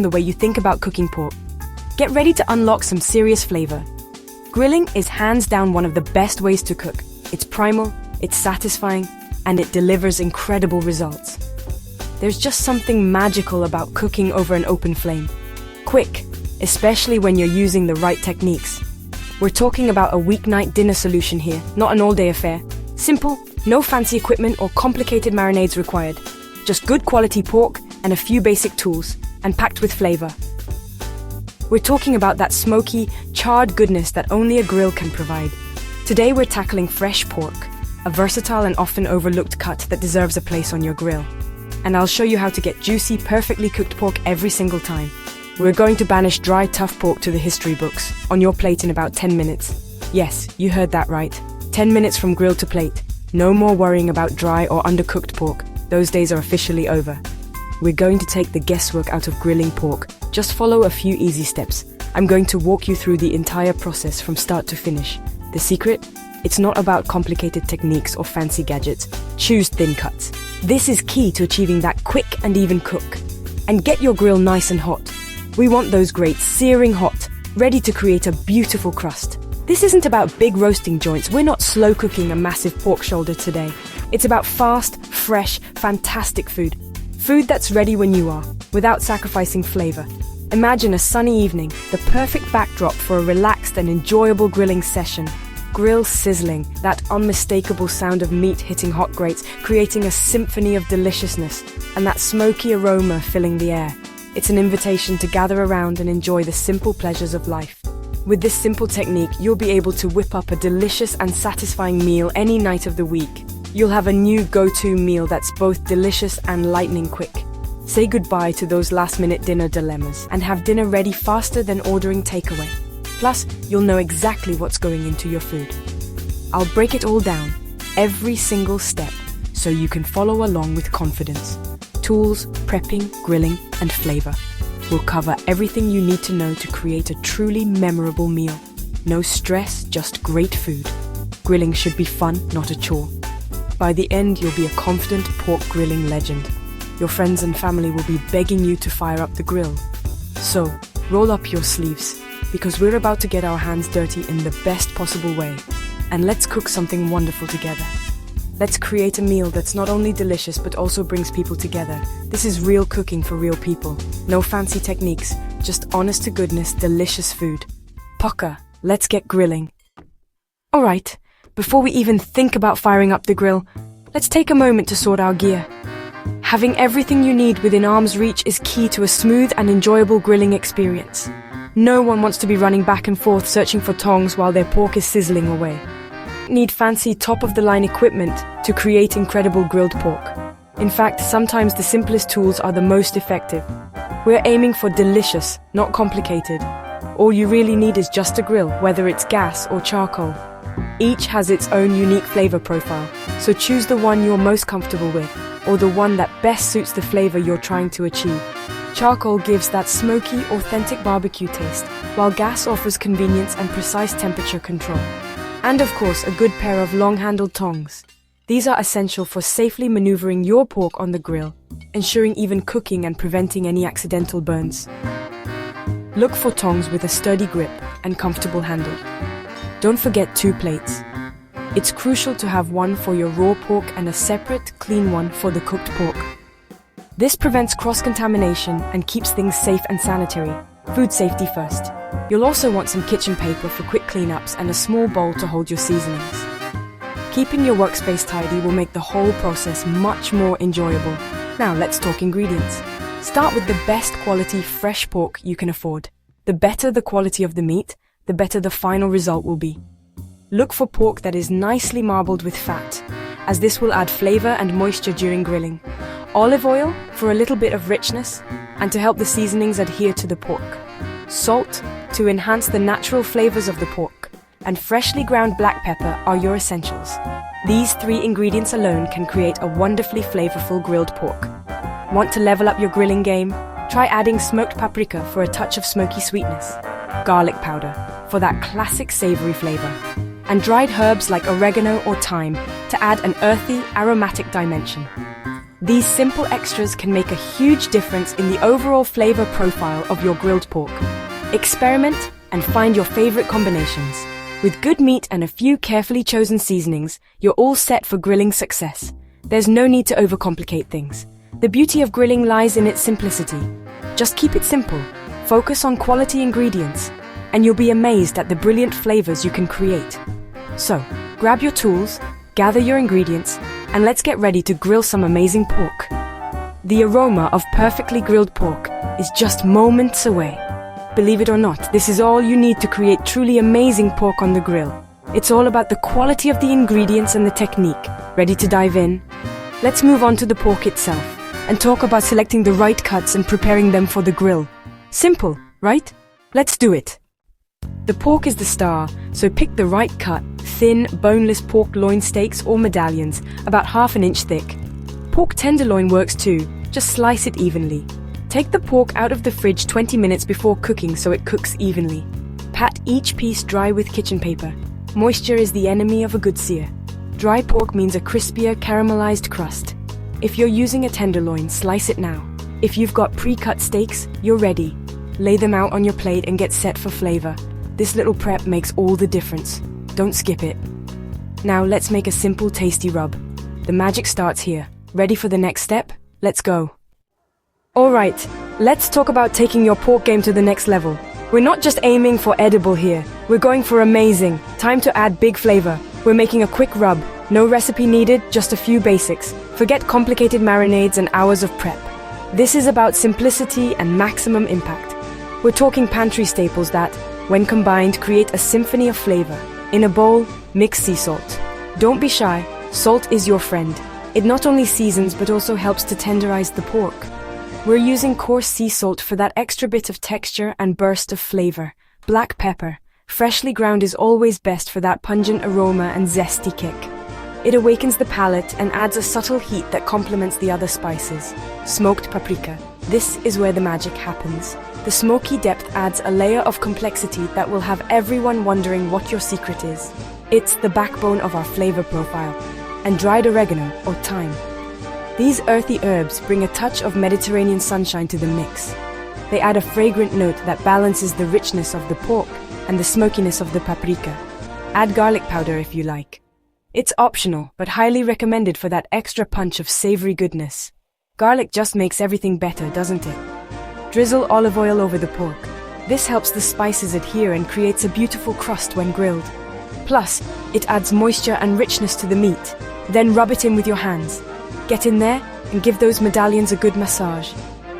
the way you think about cooking pork. Get ready to unlock some serious flavor. Grilling is hands down one of the best ways to cook. It's primal, it's satisfying, and it delivers incredible results. There's just something magical about cooking over an open flame. Quick, especially when you're using the right techniques. We're talking about a weeknight dinner solution here, not an all-day affair. Simple, no fancy equipment or complicated marinades required. Just good quality pork and a few basic tools, and packed with flavor. We're talking about that smoky, charred goodness that only a grill can provide. Today we're tackling fresh pork, a versatile and often overlooked cut that deserves a place on your grill. And I'll show you how to get juicy, perfectly cooked pork every single time. We're going to banish dry, tough pork to the history books, on your plate in about 10 minutes. Yes, you heard that right. 10 minutes from grill to plate. No more worrying about dry or undercooked pork. Those days are officially over. We're going to take the guesswork out of grilling pork. Just follow a few easy steps. I'm going to walk you through the entire process from start to finish. The secret? It's not about complicated techniques or fancy gadgets. Choose thin cuts. This is key to achieving that quick and even cook. And get your grill nice and hot. We want those great searing hot, ready to create a beautiful crust. This isn't about big roasting joints. We're not slow cooking a massive pork shoulder today. It's about fast, fresh, fantastic food. Food that's ready when you are, without sacrificing flavor. Imagine a sunny evening, the perfect backdrop for a relaxed and enjoyable grilling session. Grill sizzling, that unmistakable sound of meat hitting hot grates, creating a symphony of deliciousness, and that smoky aroma filling the air. It's an invitation to gather around and enjoy the simple pleasures of life. With this simple technique, you'll be able to whip up a delicious and satisfying meal any night of the week. You'll have a new go-to meal that's both delicious and lightning quick. Say goodbye to those last-minute dinner dilemmas and have dinner ready faster than ordering takeaway. Plus, you'll know exactly what's going into your food. I'll break it all down, every single step, so you can follow along with confidence. Tools, prepping, grilling, and flavor. We'll cover everything you need to know to create a truly memorable meal. No stress, just great food. Grilling should be fun, not a chore. By the end, you'll be a confident pork grilling legend. Your friends and family will be begging you to fire up the grill. So, roll up your sleeves, because we're about to get our hands dirty in the best possible way. And let's cook something wonderful together. Let's create a meal that's not only delicious but also brings people together. This is real cooking for real people. No fancy techniques, just honest to goodness, delicious food. Poka, let's get grilling. Alright, before we even think about firing up the grill, let's take a moment to sort our gear. Having everything you need within arm's reach is key to a smooth and enjoyable grilling experience. No one wants to be running back and forth searching for tongs while their pork is sizzling away. Need fancy top-of-the-line equipment to create incredible grilled pork. In fact, sometimes the simplest tools are the most effective. We're aiming for delicious, not complicated. All you really need is just a grill, whether it's gas or charcoal. Each has its own unique flavor profile, so choose the one you're most comfortable with, or the one that best suits the flavor you're trying to achieve. Charcoal gives that smoky, authentic barbecue taste, while gas offers convenience and precise temperature control. And of course, a good pair of long-handled tongs. These are essential for safely maneuvering your pork on the grill, ensuring even cooking and preventing any accidental burns. Look for tongs with a sturdy grip and comfortable handle. Don't forget 2 plates. It's crucial to have one for your raw pork and a separate, clean one for the cooked pork. This prevents cross-contamination and keeps things safe and sanitary. Food safety first. You'll also want some kitchen paper for quick cleanups and a small bowl to hold your seasonings. Keeping your workspace tidy will make the whole process much more enjoyable. Now let's talk ingredients. Start with the best quality fresh pork you can afford. The better the quality of the meat, the better the final result will be. Look for pork that is nicely marbled with fat, as this will add flavor and moisture during grilling. Olive oil for a little bit of richness and to help the seasonings adhere to the pork. Salt to enhance the natural flavors of the pork. And freshly ground black pepper are your essentials. These 3 ingredients alone can create a wonderfully flavorful grilled pork. Want to level up your grilling game? Try adding smoked paprika for a touch of smoky sweetness. Garlic powder for that classic savory flavor. And dried herbs like oregano or thyme to add an earthy, aromatic dimension. These simple extras can make a huge difference in the overall flavor profile of your grilled pork. Experiment and find your favorite combinations. With good meat and a few carefully chosen seasonings, you're all set for grilling success. There's no need to overcomplicate things. The beauty of grilling lies in its simplicity. Just keep it simple, focus on quality ingredients, and you'll be amazed at the brilliant flavors you can create. So, grab your tools, gather your ingredients, and let's get ready to grill some amazing pork. The aroma of perfectly grilled pork is just moments away. Believe it or not, this is all you need to create truly amazing pork on the grill. It's all about the quality of the ingredients and the technique. Ready to dive in? Let's move on to the pork itself and talk about selecting the right cuts and preparing them for the grill. Simple, right? Let's do it. The pork is the star, so pick the right cut, thin, boneless pork loin steaks or medallions, about ½ inch thick. Pork tenderloin works too, just slice it evenly. Take the pork out of the fridge 20 minutes before cooking so it cooks evenly. Pat each piece dry with kitchen paper. Moisture is the enemy of a good sear. Dry pork means a crispier, caramelized crust. If you're using a tenderloin, slice it now. If you've got pre-cut steaks, you're ready. Lay them out on your plate and get set for flavor. This little prep makes all the difference. Don't skip it. Now let's make a simple, tasty rub. The magic starts here. Ready for the next step? Let's go. Alright, let's talk about taking your pork game to the next level. We're not just aiming for edible here, we're going for amazing. Time to add big flavor. We're making a quick rub. No recipe needed, just a few basics. Forget complicated marinades and hours of prep. This is about simplicity and maximum impact. We're talking pantry staples that, when combined, create a symphony of flavor. In a bowl, mix sea salt. Don't be shy, salt is your friend. It not only seasons but also helps to tenderize the pork. We're using coarse sea salt for that extra bit of texture and burst of flavor. Black pepper, freshly ground, is always best for that pungent aroma and zesty kick. It awakens the palate and adds a subtle heat that complements the other spices. Smoked paprika. This is where the magic happens. The smoky depth adds a layer of complexity that will have everyone wondering what your secret is. It's the backbone of our flavor profile. And dried oregano or thyme. These earthy herbs bring a touch of Mediterranean sunshine to the mix. They add a fragrant note that balances the richness of the pork and the smokiness of the paprika. Add garlic powder if you like. It's optional, but highly recommended for that extra punch of savory goodness. Garlic just makes everything better, doesn't it? Drizzle olive oil over the pork. This helps the spices adhere and creates a beautiful crust when grilled. Plus, it adds moisture and richness to the meat. Then rub it in with your hands. Get in there and give those medallions a good massage.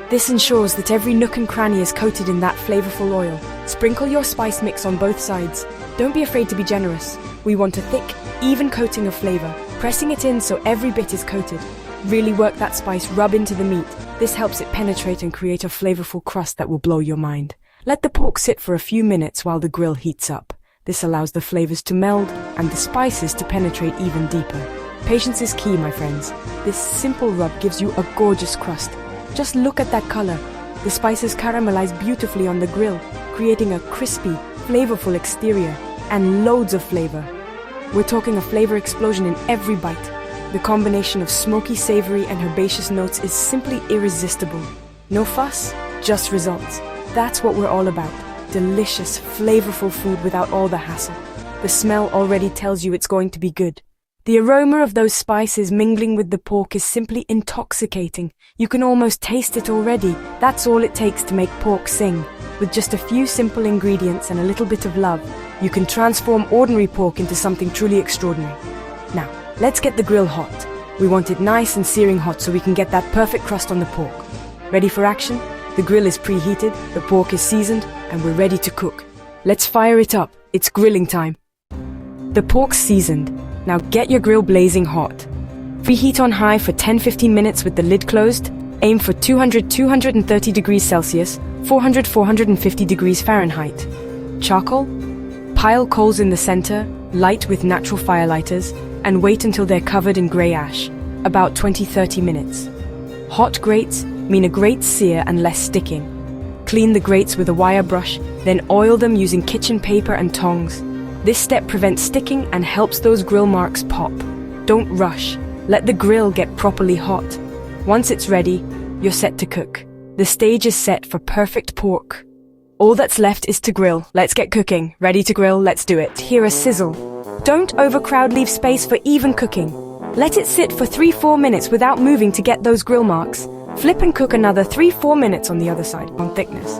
This ensures that every nook and cranny is coated in that flavorful oil. Sprinkle your spice mix on both sides. Don't be afraid to be generous. We want a thick, even coating of flavor, pressing it in so every bit is coated. Really work that spice rub into the meat. This helps it penetrate and create a flavorful crust that will blow your mind. Let the pork sit for a few minutes while the grill heats up. This allows the flavors to meld and the spices to penetrate even deeper. Patience is key, my friends. This simple rub gives you a gorgeous crust. Just look at that color. The spices caramelize beautifully on the grill, creating a crispy, flavorful exterior and loads of flavor. We're talking a flavor explosion in every bite. The combination of smoky, savory and herbaceous notes is simply irresistible. No fuss, just results. That's what we're all about. Delicious, flavorful food without all the hassle. The smell already tells you it's going to be good. The aroma of those spices mingling with the pork is simply intoxicating. You can almost taste it already. That's all it takes to make pork sing. With just a few simple ingredients and a little bit of love, you can transform ordinary pork into something truly extraordinary. Now, let's get the grill hot. We want it nice and searing hot so we can get that perfect crust on the pork. Ready for action? The grill is preheated, the pork is seasoned, and we're ready to cook. Let's fire it up. It's grilling time. The pork's seasoned. Now get your grill blazing hot. Preheat on high for 10-15 minutes with the lid closed. Aim for 200-230 degrees Celsius, 400-450 degrees Fahrenheit. Charcoal? Pile coals in the center, light with natural firelighters, and wait until they're covered in grey ash, about 20-30 minutes. Hot grates mean a great sear and less sticking. Clean the grates with a wire brush, then oil them using kitchen paper and tongs. This step prevents sticking and helps those grill marks pop. Don't rush. Let the grill get properly hot. Once it's ready, you're set to cook. The stage is set for perfect pork. All that's left is to grill. Let's get cooking. Ready to grill? Let's do it. Hear a sizzle. Don't overcrowd, leave space for even cooking. Let it sit for 3-4 minutes without moving to get those grill marks. Flip and cook another 3-4 minutes on the other side, on thickness.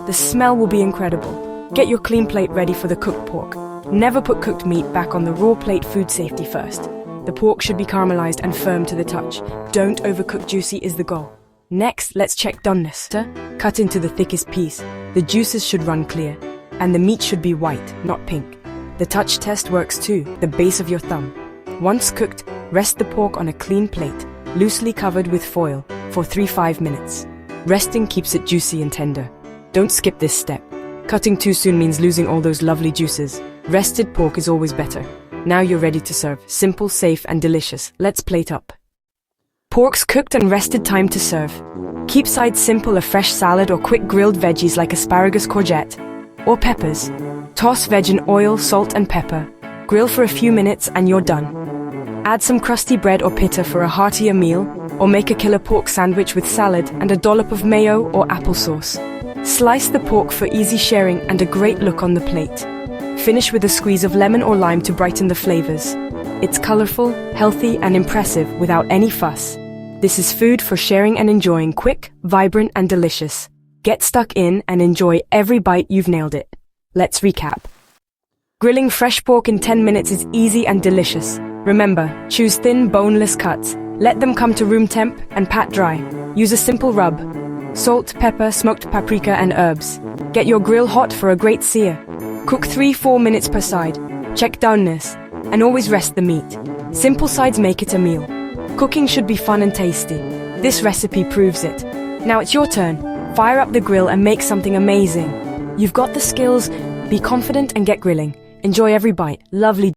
The smell will be incredible. Get your clean plate ready for the cooked pork. Never put cooked meat back on the raw plate, food safety first. The pork should be caramelized and firm to the touch. Don't overcook, juicy is the goal. Next, let's check doneness. Cut into the thickest piece. The juices should run clear. And the meat should be white, not pink. The touch test works too, the base of your thumb. Once cooked, rest the pork on a clean plate, loosely covered with foil, for 3-5 minutes. Resting keeps it juicy and tender. Don't skip this step. Cutting too soon means losing all those lovely juices. Rested pork is always better. Now you're ready to serve. Simple, safe, and delicious. Let's plate up. Pork's cooked and rested, time to serve. Keep sides simple, a fresh salad or quick grilled veggies like asparagus, courgette, or peppers. Toss veg in oil, salt, and pepper. Grill for a few minutes and you're done. Add some crusty bread or pita for a heartier meal, or make a killer pork sandwich with salad and a dollop of mayo or applesauce. Slice the pork for easy sharing and a great look on the plate. Finish with a squeeze of lemon or lime to brighten the flavors. It's colorful, healthy, and impressive without any fuss. This is food for sharing and enjoying, quick, vibrant, and delicious. Get stuck in and enjoy every bite. You've nailed it. Let's recap. Grilling fresh pork in 10 minutes is easy and delicious. Remember, choose thin, boneless cuts. Let them come to room temp and pat dry. Use a simple rub. Salt, pepper, smoked paprika, and herbs. Get your grill hot for a great sear. Cook 3-4 minutes per side. Check doneness, and always rest the meat. Simple sides make it a meal. Cooking should be fun and tasty. This recipe proves it. Now it's your turn. Fire up the grill and make something amazing. You've got the skills. Be confident and get grilling. Enjoy every bite. Lovely.